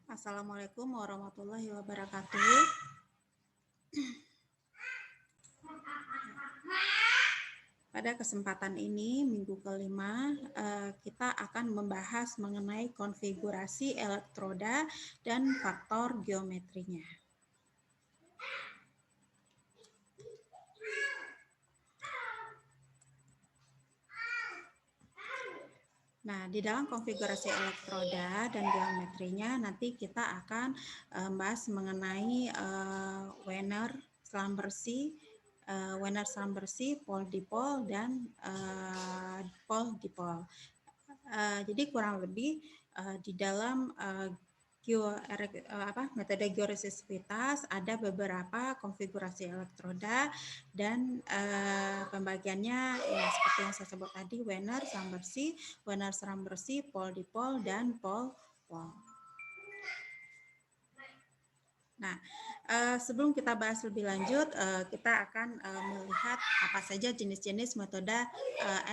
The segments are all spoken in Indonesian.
Assalamualaikum warahmatullahi wabarakatuh. Pada kesempatan ini, minggu kelima, kita akan membahas mengenai konfigurasi elektroda dan faktor geometrinya. Nah, di dalam konfigurasi elektroda dan geometrinya nanti kita akan membahas mengenai Wiener selam bersih, pole dipol, dan pole dipol. Jadi kurang lebih di dalam metode georesistivitas ada beberapa konfigurasi elektroda dan pembagiannya ya seperti yang saya sebut tadi, Wiener seram bersih, pole dipol, dan pole pol. Nah, sebelum kita bahas lebih lanjut, kita akan melihat apa saja jenis-jenis metode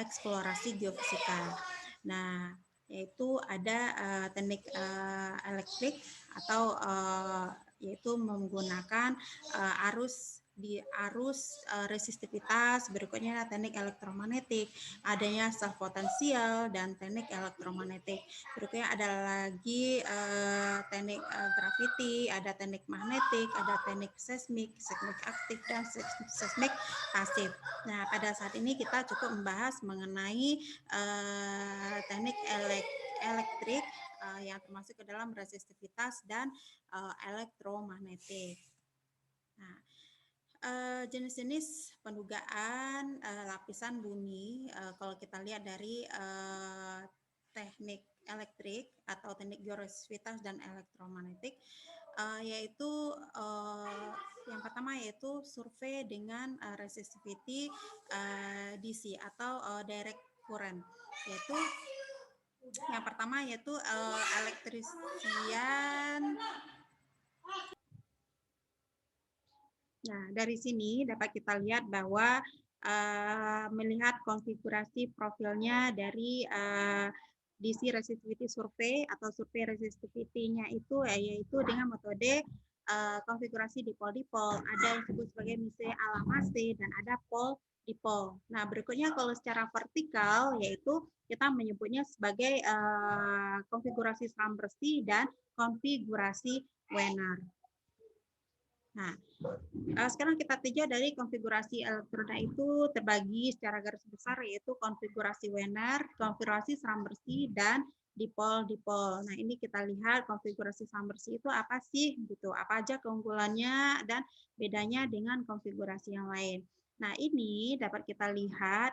eksplorasi geofisika. Nah, yaitu ada teknik elektrik atau yaitu menggunakan arus resistivitas, berikutnya teknik elektromagnetik, adanya self potensial, dan teknik elektromagnetik. Berikutnya ada lagi teknik gravity, ada teknik magnetik, ada teknik seismik aktif, dan seismik pasif. Nah, pada saat ini kita cukup membahas mengenai teknik elektrik yang termasuk ke dalam resistivitas dan elektromagnetik. Nah, jenis-jenis pendugaan lapisan bumi, kalau kita lihat dari teknik elektrik atau teknik georesistivitas dan elektromagnetik, yaitu yang pertama yaitu survei dengan resistivity DC atau direct current, yaitu yang pertama yaitu elektrisian. Nah, dari sini dapat kita lihat bahwa melihat konfigurasi profilnya dari DC resistivity survey atau survei resistivity-nya itu yaitu dengan metode konfigurasi dipol-dipol. Ada yang disebut sebagai Misse-Alamase dan ada pol-dipol. Nah, berikutnya kalau secara vertikal yaitu kita menyebutnya sebagai konfigurasi seram bersih dan konfigurasi Wiener. Nah, sekarang kita tinjau dari konfigurasi elektroda itu terbagi secara garis besar yaitu konfigurasi Wiener, konfigurasi seram bersih, dan dipol-dipol. Nah, ini kita lihat konfigurasi seram bersih itu apa sih gitu, apa aja keunggulannya dan bedanya dengan konfigurasi yang lain. Nah, ini dapat kita lihat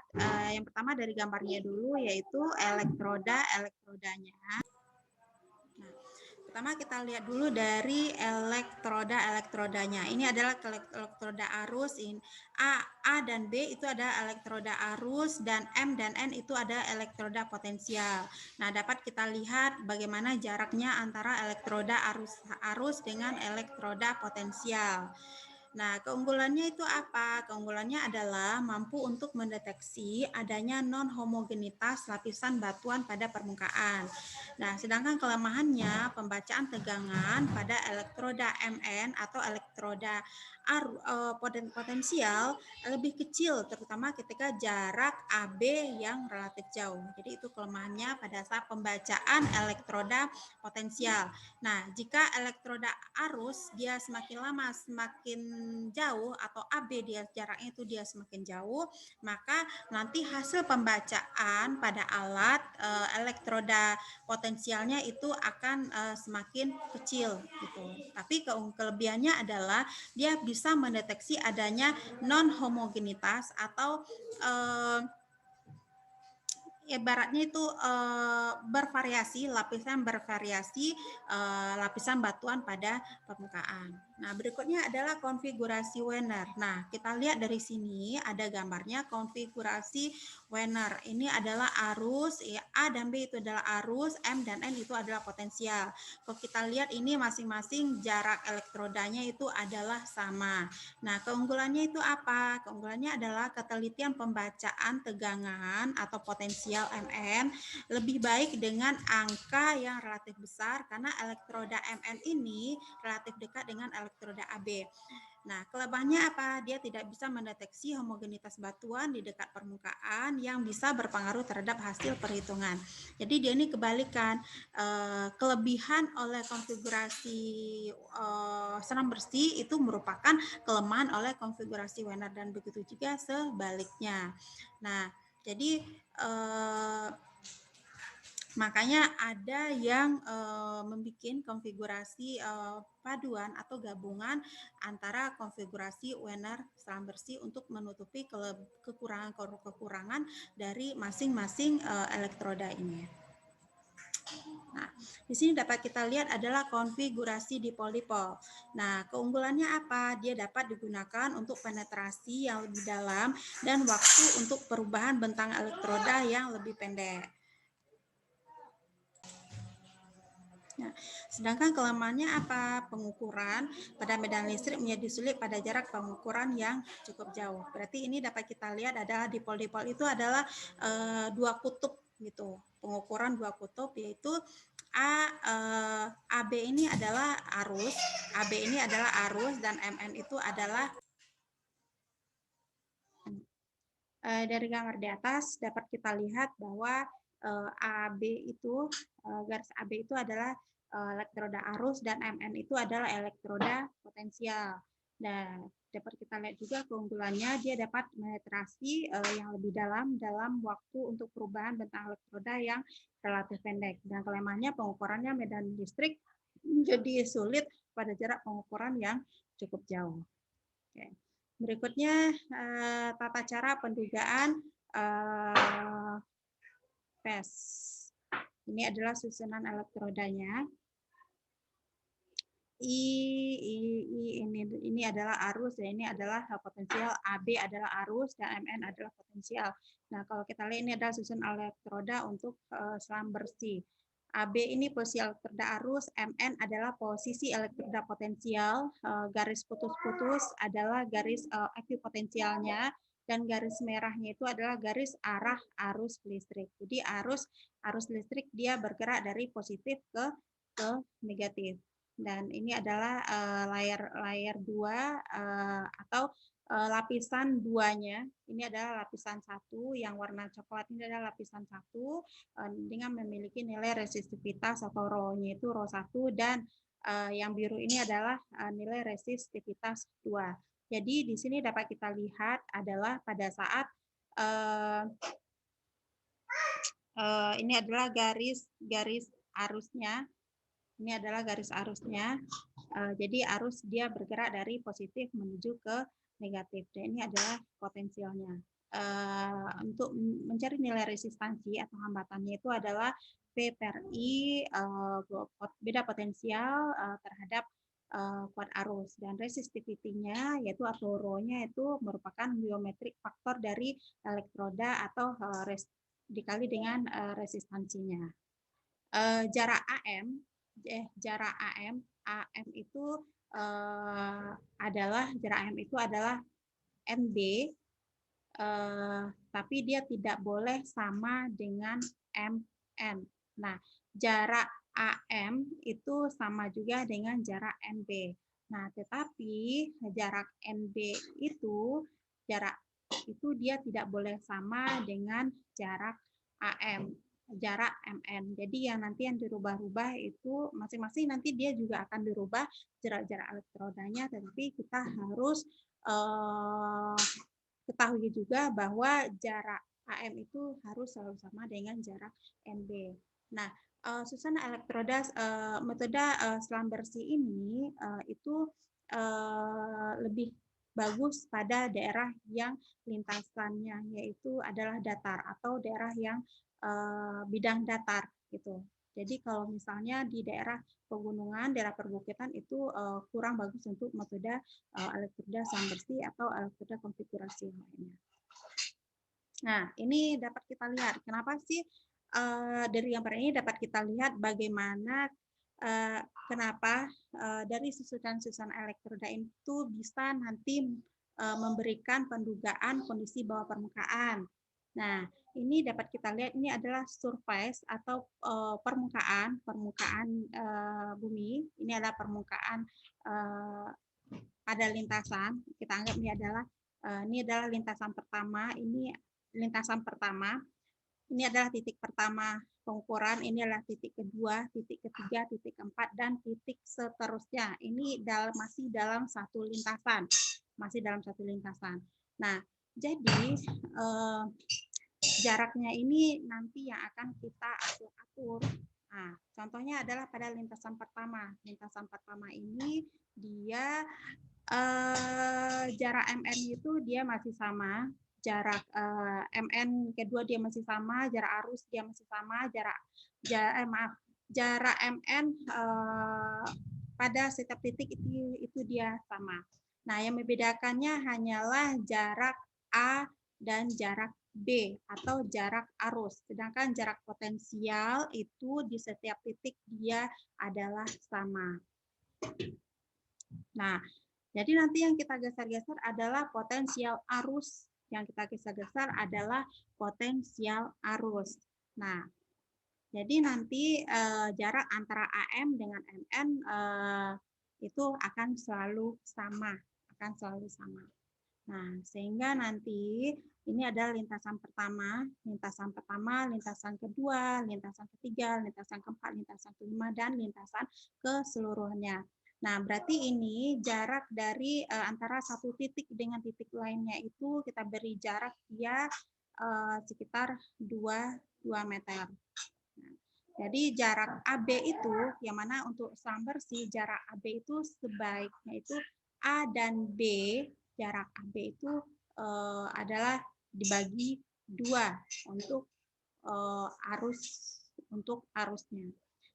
yang pertama dari gambarnya dulu yaitu elektrodanya. Pertama kita lihat dulu dari elektrodanya. Ini adalah elektroda arus. A dan B itu ada elektroda arus, dan M dan N itu ada elektroda potensial. Nah, dapat kita lihat bagaimana jaraknya antara elektroda arus dengan elektroda potensial. Nah, keunggulannya itu apa? Keunggulannya adalah mampu untuk mendeteksi adanya non-homogenitas lapisan batuan pada permukaan. Nah, sedangkan kelemahannya pembacaan tegangan pada elektroda MN atau elektroda potensial lebih kecil, terutama ketika jarak AB yang relatif jauh. Jadi itu kelemahannya pada saat pembacaan elektroda potensial. Nah, jika elektroda arus dia semakin lama semakin jauh atau AB dia jaraknya itu dia semakin jauh, maka nanti hasil pembacaan pada alat elektroda potensialnya itu akan semakin kecil gitu. Tapi kelebihannya adalah dia bisa mendeteksi adanya non homogenitas atau ibaratnya itu bervariasi, lapisan batuan pada permukaan. Nah, berikutnya adalah konfigurasi Wiener. Nah, kita lihat dari sini ada gambarnya konfigurasi Wener. Ini adalah arus, ya, A dan B itu adalah arus, M dan N itu adalah potensial. Kalau kita lihat ini masing-masing jarak elektrodanya itu adalah sama. Nah, keunggulannya itu apa? Keunggulannya adalah ketelitian pembacaan tegangan atau potensial Mn lebih baik dengan angka yang relatif besar karena elektroda Mn ini relatif dekat dengan elektroda AB. Nah, kelebihannya apa? Dia tidak bisa mendeteksi homogenitas batuan di dekat permukaan yang bisa berpengaruh terhadap hasil perhitungan. Jadi dia ini kebalikan, kelebihan oleh konfigurasi senam bersih itu merupakan kelemahan oleh konfigurasi Wener dan begitu juga sebaliknya. Nah, jadi makanya ada yang membuat konfigurasi paduan atau gabungan antara konfigurasi Wener selam bersih untuk menutupi kekurangan-kekurangan dari masing-masing elektroda ini. Nah, di sini dapat kita lihat adalah konfigurasi dipol-dipol. Nah, keunggulannya apa? Dia dapat digunakan untuk penetrasi yang lebih dalam dan waktu untuk perubahan bentang elektroda yang lebih pendek. Nah, sedangkan kelemahannya apa? Pengukuran pada medan listrik menjadi sulit pada jarak pengukuran yang cukup jauh. Berarti ini dapat kita lihat adalah dipol-dipol itu adalah dua kutub gitu. Pengukuran dua kutub yaitu AB ini adalah arus, AB ini adalah arus dan MN itu adalah dari gambar di atas dapat kita lihat bahwa AB itu garis AB itu adalah elektroda arus dan MN itu adalah elektroda potensial. Dan dapat kita lihat juga keunggulannya dia dapat penetrasi yang lebih dalam waktu untuk perubahan bentang elektroda yang relatif pendek. Dan kelemahannya pengukurannya medan listrik menjadi sulit pada jarak pengukuran yang cukup jauh. Oke. Berikutnya tata cara pendugaan PES. Ini adalah susunan elektrodanya. Ini adalah arus dan ini adalah potensial. AB adalah arus dan MN adalah potensial. Nah, kalau kita lihat ini adalah susunan elektroda untuk selam bersih. AB ini posisi elektroda arus, MN adalah posisi elektroda potensial, garis putus-putus adalah garis ekuipotensialnya, dan garis merahnya itu adalah garis arah arus listrik. Jadi arus listrik dia bergerak dari positif ke negatif. Dan ini adalah layar 2 atau lapisan duanya. Ini adalah lapisan 1 yang warna coklat ini adalah lapisan 1 dengan memiliki nilai resistivitas atau rho-nya itu rho 1 dan yang biru ini adalah nilai resistivitas 2. Jadi di sini dapat kita lihat adalah pada saat ini adalah garis arusnya. Ini adalah garis arusnya. Jadi arus dia bergerak dari positif menuju ke negatif. Dan ini adalah potensialnya. Untuk mencari nilai resistansi atau hambatannya itu adalah P per I, beda potensial terhadap kuat arus. Dan resistivity-nya yaitu atau rho-nya itu merupakan geometrik faktor dari elektroda atau dikali dengan resistansinya. Jarak AM itu adalah jarak AM itu adalah NB, tapi dia tidak boleh sama dengan MN. Nah, jarak AM itu sama juga dengan jarak NB. Nah, tetapi jarak NB itu dia tidak boleh sama dengan jarak AM. Jarak MN. Jadi yang nanti yang dirubah-rubah itu masing-masing nanti dia juga akan dirubah jarak-jarak elektrodanya, tetapi kita harus ketahui juga bahwa jarak AM itu harus selalu sama dengan jarak NB. Nah, susunan elektroda metode selam bersih ini itu lebih bagus pada daerah yang lintasannya yaitu adalah datar atau daerah yang bidang datar gitu. Jadi kalau misalnya di daerah pegunungan, daerah perbukitan itu kurang bagus untuk metode elektroda selam bersih atau elektroda konfigurasi lainnya. Nah, ini dapat kita lihat. Kenapa sih dari gambar ini dapat kita lihat bagaimana kenapa dari susunan-susunan elektroda itu bisa nanti memberikan pendugaan kondisi bawah permukaan. Nah, ini dapat kita lihat ini adalah surface atau permukaan bumi. Ini adalah permukaan pada lintasan. Kita anggap ini adalah lintasan pertama. Ini lintasan pertama. Ini adalah titik pertama pengukuran, ini adalah titik kedua, titik ketiga, titik keempat, dan titik seterusnya. Ini masih dalam satu lintasan. Masih dalam satu lintasan. Nah, jadi jaraknya ini nanti yang akan kita atur-atur. Nah, contohnya adalah pada lintasan pertama. Lintasan pertama ini dia jarak MN itu dia masih sama, jarak MN kedua dia masih sama, jarak arus dia masih sama, jarak MN pada setiap titik itu dia sama. Nah, yang membedakannya hanyalah jarak A dan jarak B atau jarak arus. Sedangkan jarak potensial itu di setiap titik dia adalah sama. Nah, jadi nanti yang kita geser-geser adalah potensial arus. Yang kita geser-geser adalah potensial arus. Nah, jadi nanti jarak antara AM dengan MN itu akan selalu sama, Nah, sehingga nanti ini adalah lintasan pertama, lintasan kedua, lintasan ketiga, lintasan keempat, lintasan kelima, dan lintasan keseluruhannya. Nah, berarti ini jarak dari antara satu titik dengan titik lainnya itu kita beri jarak dia sekitar 2 meter. Nah, jadi jarak AB itu, yang mana untuk selang bersih, jarak AB itu sebaiknya itu A dan B, jarak AB itu adalah dibagi 2 untuk arusnya.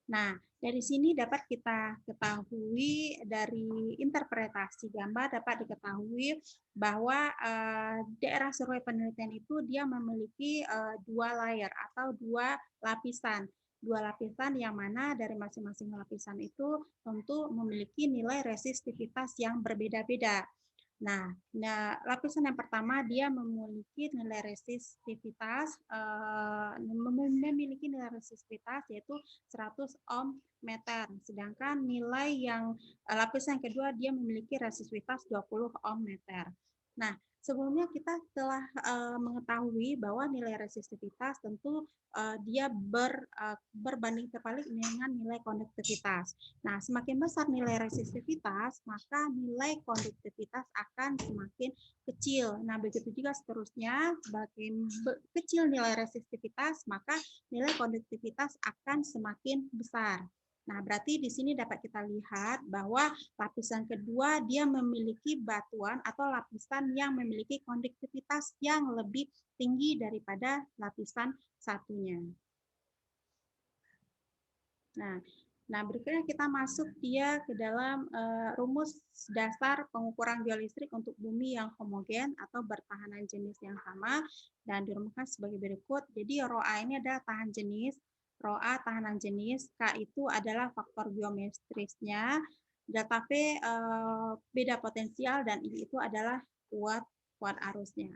Nah, dari sini dapat kita ketahui dari interpretasi gambar dapat diketahui bahwa daerah survei penelitian itu dia memiliki 2 layer atau 2 lapisan. 2 lapisan yang mana dari masing-masing lapisan itu tentu memiliki nilai resistivitas yang berbeda-beda. Nah, lapisan yang pertama dia memiliki nilai resistivitas yaitu 100 ohm meter. Sedangkan nilai yang lapisan yang kedua dia memiliki resistivitas 20 ohm meter. Nah, sebelumnya kita telah mengetahui bahwa nilai resistivitas tentu dia berbanding terbalik dengan nilai konduktivitas. Nah, semakin besar nilai resistivitas, maka nilai konduktivitas akan semakin kecil. Nah, begitu juga seterusnya, semakin kecil nilai resistivitas, maka nilai konduktivitas akan semakin besar. Nah, berarti di sini dapat kita lihat bahwa lapisan kedua dia memiliki batuan atau lapisan yang memiliki konduktivitas yang lebih tinggi daripada lapisan satunya. Nah, berikutnya kita masuk dia ke dalam rumus dasar pengukuran geolistrik untuk bumi yang homogen atau bertahanan jenis yang sama dan dirumuskan sebagai berikut. Jadi rho A ini adalah tahan jenis, rho A tahanan jenis, K itu adalah faktor geometrisnya, delta V beda potensial, dan I itu adalah kuat arusnya.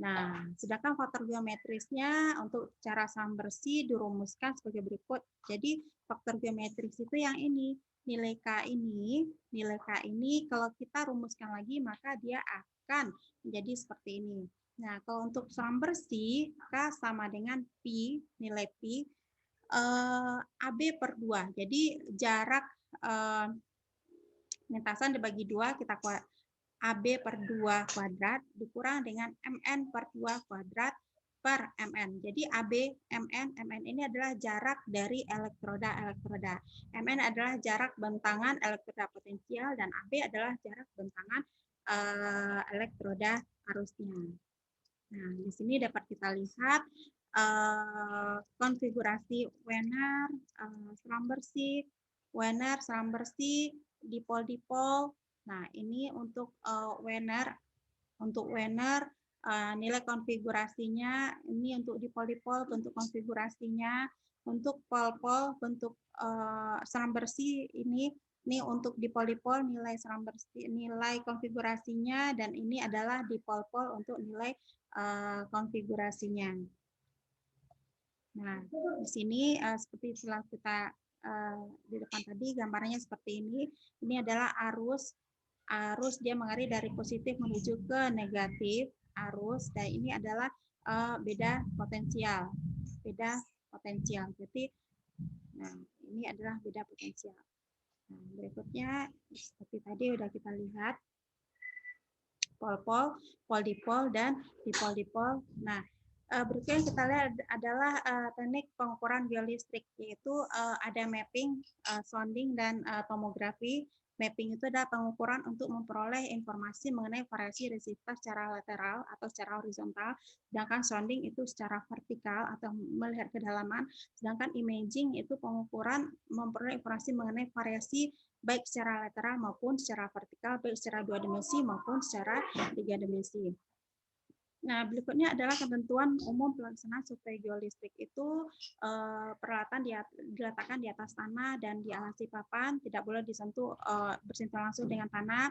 Nah, sedangkan faktor geometrisnya untuk cara selang bersih dirumuskan sebagai berikut. Jadi, faktor geometris itu yang ini. Nilai K ini kalau kita rumuskan lagi, maka dia akan menjadi seperti ini. Nah, kalau untuk selang bersih, K sama dengan Pi, nilai Pi, AB per 2. Jadi, jarak lintasan dibagi 2, kita AB per 2 kuadrat dikurang dengan MN per 2 kuadrat per MN. Jadi AB, MN ini adalah jarak dari elektroda-elektroda. MN adalah jarak bentangan elektroda potensial dan AB adalah jarak bentangan elektroda arusnya. Nah, di sini dapat kita lihat konfigurasi Wiener, selang bersih, dipol-dipol. Nah, ini untuk Wiener nilai konfigurasinya ini untuk dipol-dipol bentuk konfigurasinya, untuk pol-pol bentuk seram bersih ini untuk dipol-dipol nilai seram bersih, nilai konfigurasinya, dan ini adalah dipol-pol untuk nilai konfigurasinya. Nah, di sini seperti telah kita di depan tadi gambarnya seperti ini. Ini adalah arus dia mengalir dari positif menuju ke negatif arus, dan ini adalah beda potensial. Jadi, nah ini adalah beda potensial. Nah, berikutnya seperti tadi udah kita lihat pol-pol, pol-dipol, dan dipol-dipol. Nah, berikutnya yang kita lihat adalah teknik pengukuran geolistrik, yaitu ada mapping, sounding, dan tomografi. Mapping itu adalah pengukuran untuk memperoleh informasi mengenai variasi resistivitas secara lateral atau secara horizontal, sedangkan sounding itu secara vertikal atau melihat kedalaman, sedangkan imaging itu pengukuran memperoleh informasi mengenai variasi baik secara lateral maupun secara vertikal, baik secara 2 dimensi maupun secara 3 dimensi. Nah, berikutnya adalah ketentuan umum pelaksanaan survei geolistrik. Itu peralatan diletakkan di atas tanah dan dialasi papan, tidak boleh disentuh bersentuhan langsung dengan tanah.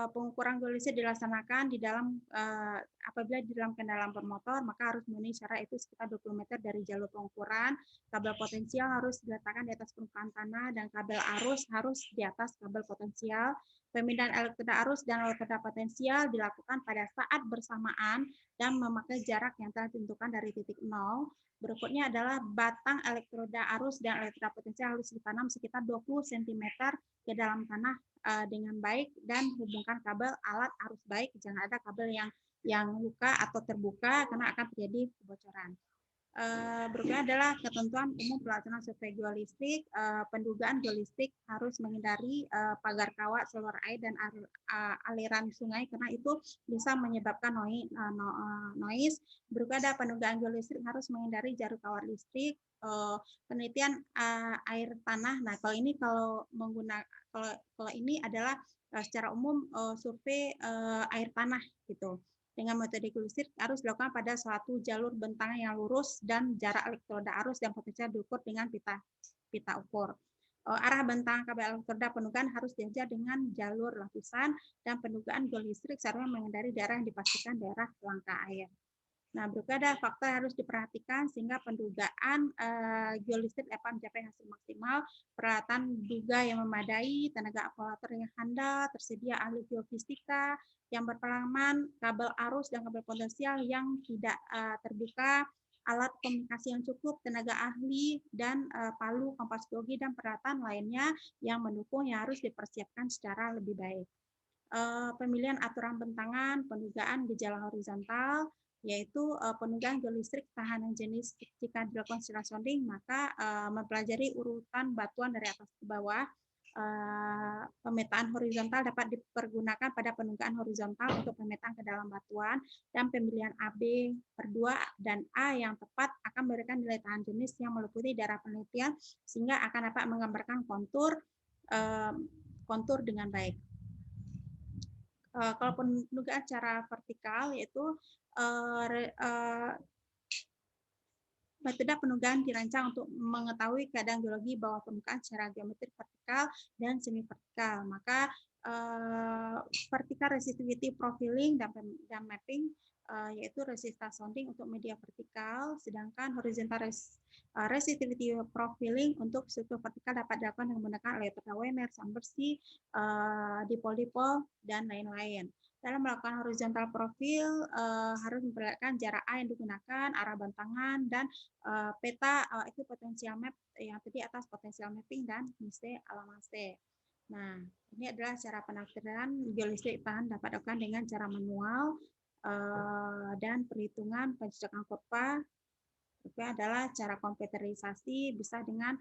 Pengukuran geolistrik dilaksanakan di dalam apabila di dalam kendaraan bermotor, maka harus memenuhi syarat itu sekitar 20 meter dari jalur pengukuran. Kabel potensial harus diletakkan di atas permukaan tanah, dan kabel arus harus di atas kabel potensial. Pemindahan elektroda arus dan elektroda potensial dilakukan pada saat bersamaan dan memakai jarak yang telah ditentukan dari titik nol. Berikutnya adalah batang elektroda arus dan elektroda potensial harus ditanam sekitar 20 cm ke dalam tanah dengan baik, dan hubungkan kabel alat arus baik. Jangan ada kabel yang luka atau terbuka karena akan terjadi kebocoran. Berikutnya adalah ketentuan umum pelaksanaan survei geolistrik. Pendugaan geolistrik harus menghindari pagar kawah, saluran air, dan aliran sungai karena itu bisa menyebabkan noise. Berikutnya ada pendugaan geolistrik harus menghindari jarum kawah listrik. Penelitian air tanah. Nah, kalau ini adalah secara umum survei air tanah gitu. Dengan metode geolistrik harus dilakukan pada suatu jalur bentang yang lurus dan jarak elektroda arus dan potensial diukur dengan pita ukur. Arah bentang kabel elektroda pendugaan harus diajar dengan jalur lapisan, dan pendugaan geolistrik seharusnya menghindari daerah yang dipastikan daerah langka air. Nah, berikutnya ada faktor yang harus diperhatikan sehingga pendugaan geolistrik dapat mencapai hasil maksimal. Peralatan duga yang memadai, tenaga operator yang handal, tersedia ahli geofisika yang berpengalaman, kabel arus dan kabel potensial yang tidak terbuka, alat komunikasi yang cukup, tenaga ahli, dan palu, kompas geologi, dan peralatan lainnya yang mendukung yang harus dipersiapkan secara lebih baik. Pemilihan aturan bentangan, pendugaan gejala horizontal, yaitu pendugaan geolistrik tahanan jenis jika dilakukan secara sounding, maka mempelajari urutan batuan dari atas ke bawah. Pemetaan horizontal dapat dipergunakan pada pendugaan horizontal untuk pemetaan ke dalam batuan, dan pemilihan AB per 2 dan A yang tepat akan memberikan nilai tahan jenis yang meliputi daerah penelitian sehingga akan dapat menggambarkan kontur dengan baik. Kalau pendugaan secara vertikal, yaitu metode pendugaan dirancang untuk mengetahui keadaan geologi bawah permukaan secara geometrik vertikal dan semi vertikal. Maka vertical resistivity profiling dan mapping yaitu resistance sounding untuk media vertikal, sedangkan horizontal resistivity profiling untuk struktur vertikal dapat dilakukan dengan menggunakan elektroda Wemer, bersih, dipol-dipol, dan lain-lain. Dalam melakukan horizontal profil harus memperlihatkan jarak A yang digunakan, arah bentangan, dan peta itu potensial map yang tadi atas potensial mapping dan miste alamase. Nah, ini adalah cara penafsiran geolistrik tahan dapat dilakukan dengan cara manual dan perhitungan pencocokan kurva. Itu adalah cara komputerisasi, bisa dengan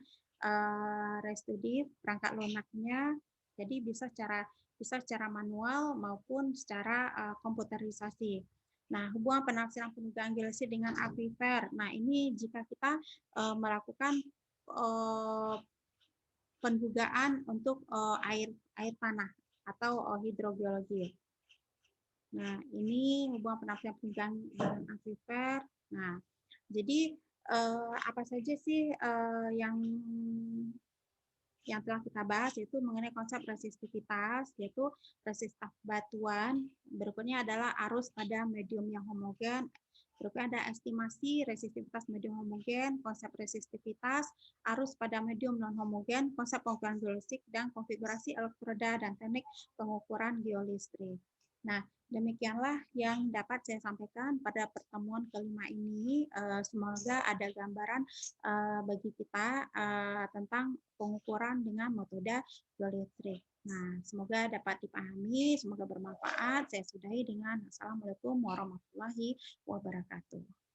restudiv perangkat lunaknya. Jadi bisa secara manual maupun secara komputerisasi. Nah, hubungan penafsiran pendugaan geolistrik dengan akuifer. Nah, ini jika kita melakukan pendugaan untuk air tanah atau hidrogeologi. Nah, ini hubungan penafian penggunaan dengan akuifer. Nah, jadi apa saja sih yang telah kita bahas, yaitu mengenai konsep resistivitas, yaitu resistivitas batuan. Berikutnya adalah arus pada medium yang homogen. Berikutnya ada estimasi resistivitas medium homogen, konsep resistivitas, arus pada medium non homogen, konsep pengukuran geolistrik, dan konfigurasi elektroda dan teknik pengukuran geolistrik. Nah, demikianlah yang dapat saya sampaikan pada pertemuan kelima ini. Semoga ada gambaran bagi kita tentang pengukuran dengan metode geolistrik. Nah, semoga dapat dipahami, semoga bermanfaat. Saya sudahi dengan Assalamualaikum warahmatullahi wabarakatuh.